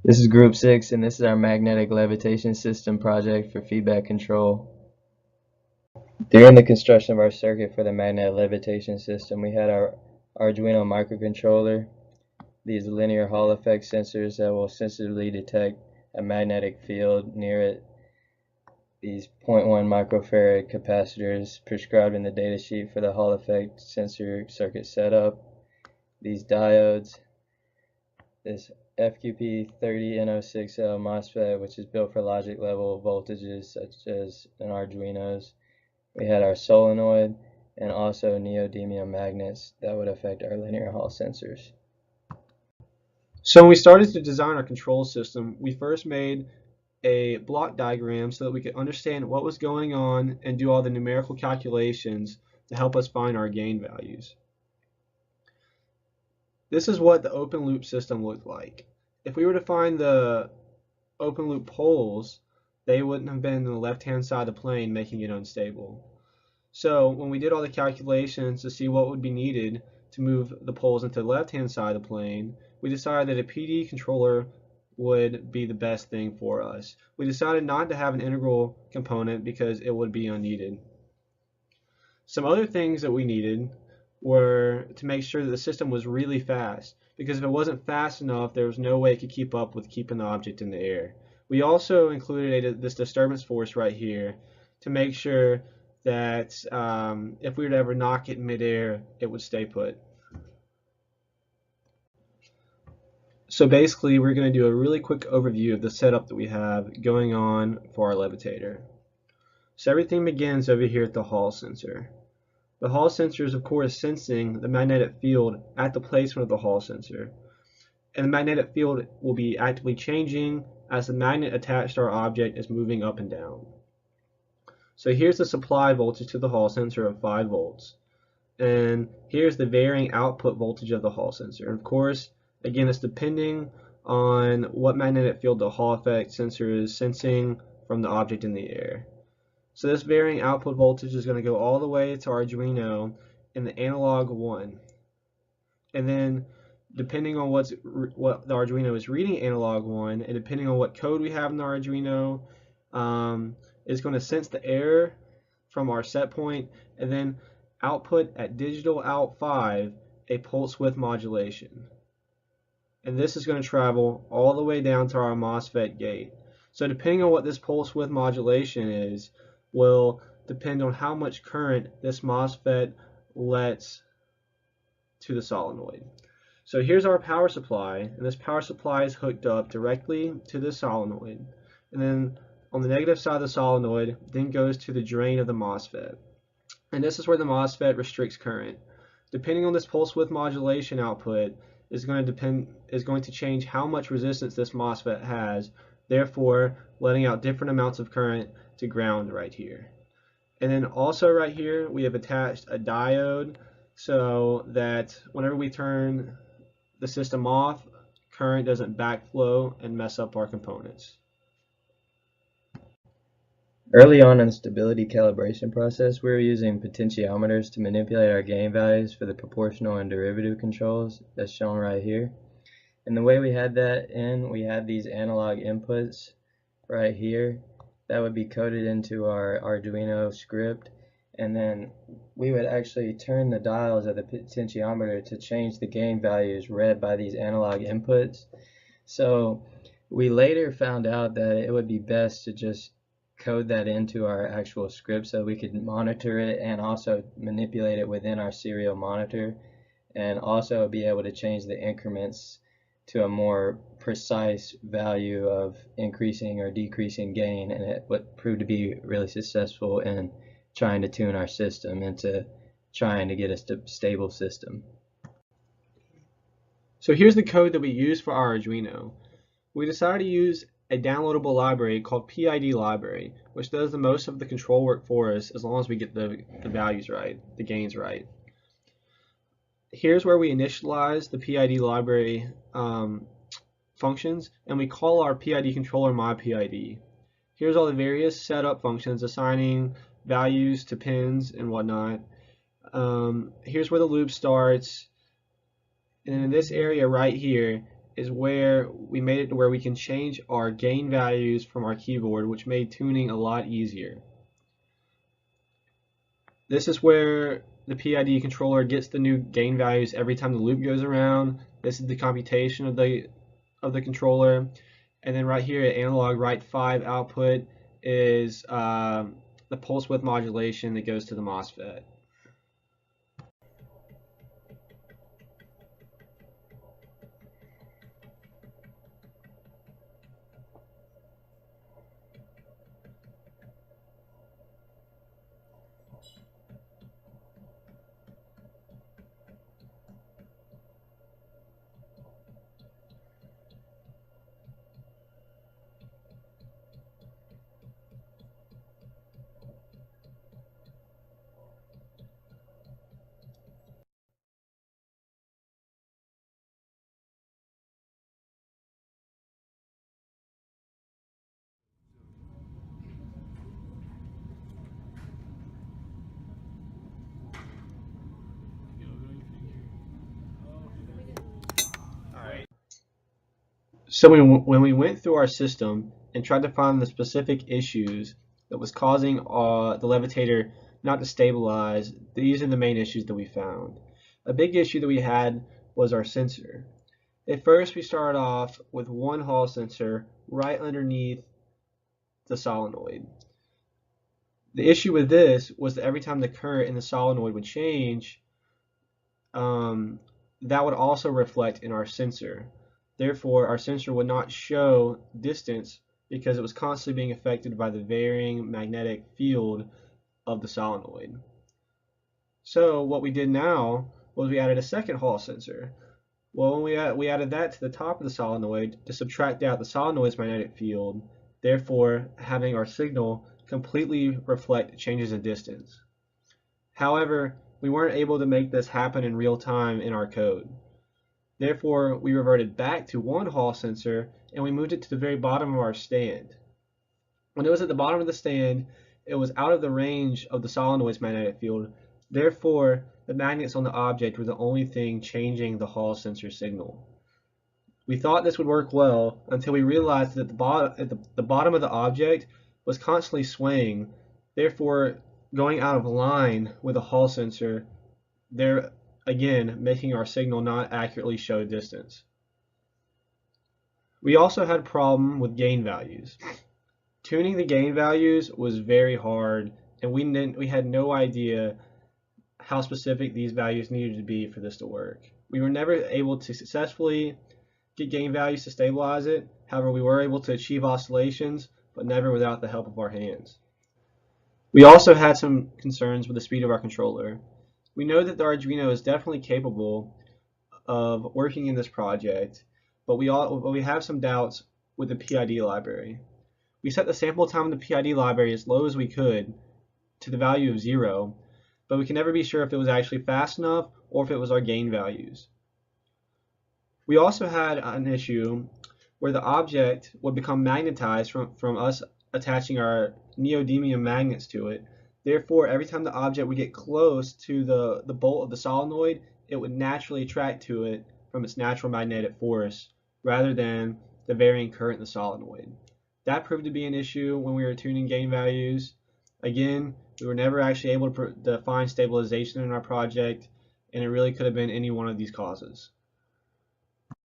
This is group 6 and this is our magnetic levitation system project for feedback control. During the construction of our circuit for the magnetic levitation system, we had our Arduino microcontroller, these linear Hall effect sensors that will sensitively detect a magnetic field near it, these 0.1 microfarad capacitors prescribed in the datasheet for the Hall effect sensor circuit setup, these diodes, this FQP30N06L MOSFET, which is built for logic level voltages such as an Arduino's. We had our solenoid and also neodymium magnets that would affect our linear Hall sensors. So when we started to design our control system, we first made a block diagram so that we could understand what was going on and do all the numerical calculations to help us find our gain values. This is what the open loop system looked like. If we were to find the open loop poles, they wouldn't have been on the left-hand side of the plane, making it unstable. So when we did all the calculations to see what would be needed to move the poles into the left-hand side of the plane, we decided that a PD controller would be the best thing for us. We decided not to have an integral component because it would be unneeded. Some other things that we needed were to make sure that the system was really fast, because if it wasn't fast enough, there was no way it could keep up with keeping the object in the air. We also included this disturbance force right here to make sure that if we were to ever knock it in midair, it would stay put. So basically, we're going to do a really quick overview of the setup that we have going on for our levitator. So everything begins over here at the Hall sensor. The Hall sensor is, of course, sensing the magnetic field at the placement of the Hall sensor. And the magnetic field will be actively changing as the magnet attached to our object is moving up and down. So here's the supply voltage to the Hall sensor of 5 volts. And here's the varying output voltage of the Hall sensor. And of course, again, it's depending on what magnetic field the Hall effect sensor is sensing from the object in the air. So this varying output voltage is going to go all the way to Arduino in the analog 1. And then depending on what the Arduino is reading analog 1, and depending on what code we have in the Arduino, it's going to sense the error from our set point and then output at digital out 5 a pulse width modulation. And this is going to travel all the way down to our MOSFET gate. So depending on what this pulse width modulation is, will depend on how much current this MOSFET lets to the solenoid. So here's our power supply, and this power supply is hooked up directly to the solenoid. And then on the negative side of the solenoid, then goes to the drain of the MOSFET. And this is where the MOSFET restricts current. Depending on this pulse width modulation output is going to change how much resistance this MOSFET has, therefore letting out different amounts of current to ground right here. And then also right here we have attached a diode so that whenever we turn the system off, current doesn't backflow and mess up our components. Early on in the stability calibration process, we were using potentiometers to manipulate our gain values for the proportional and derivative controls as shown right here. And the way we had that in, we had these analog inputs right here that would be coded into our Arduino script, and then we would actually turn the dials of the potentiometer to change the gain values read by these analog inputs. So we later found out that it would be best to just code that into our actual script so we could monitor it and also manipulate it within our serial monitor, and also be able to change the increments to a more precise value of increasing or decreasing gain, and it would prove to be really successful in trying to tune our system into trying to get a stable system. So here's the code that we use for our Arduino. We decided to use a downloadable library called PID library, which does the most of the control work for us as long as we get the values right, the gains right. Here's where we initialize the PID library functions, and we call our PID controller myPID. Here's all the various setup functions assigning values to pins and whatnot. Here's where the loop starts, and in this area right here is where we made it to where we can change our gain values from our keyboard, which made tuning a lot easier. This is where the PID controller gets the new gain values every time the loop goes around. This is the computation of the controller. And then right here at analog write 5 output is the pulse width modulation that goes to the MOSFET. So when we went through our system and tried to find the specific issues that was causing the levitator not to stabilize, these are the main issues that we found. A big issue that we had was our sensor. At first we started off with one Hall sensor right underneath the solenoid. The issue with this was that every time the current in the solenoid would change, that would also reflect in our sensor. Therefore, our sensor would not show distance because it was constantly being affected by the varying magnetic field of the solenoid. So what we did now was we added a second Hall sensor. Well, when we added that to the top of the solenoid to subtract out the solenoid's magnetic field, therefore having our signal completely reflect changes in distance. However, we weren't able to make this happen in real time in our code. Therefore, we reverted back to one Hall sensor and we moved it to the very bottom of our stand. When it was at the bottom of the stand, it was out of the range of the solenoid's magnetic field. Therefore, the magnets on the object were the only thing changing the Hall sensor signal. We thought this would work well until we realized that the bottom of the object was constantly swaying, therefore going out of line with the Hall sensor, there again making our signal not accurately show distance. We also had a problem with gain values. Tuning the gain values was very hard, and we had no idea how specific these values needed to be for this to work. We were never able to successfully get gain values to stabilize it. However, we were able to achieve oscillations, but never without the help of our hands. We also had some concerns with the speed of our controller. We know that the Arduino is definitely capable of working in this project, but we have some doubts with the PID library. We set the sample time in the PID library as low as we could to the value of 0, but we can never be sure if it was actually fast enough or if it was our gain values. We also had an issue where the object would become magnetized from us attaching our neodymium magnets to it. Therefore, every time the object would get close to the bolt of the solenoid, it would naturally attract to it from its natural magnetic force rather than the varying current in the solenoid. That proved to be an issue when we were tuning gain values. Again, we were never actually able to find stabilization in our project, and it really could have been any one of these causes.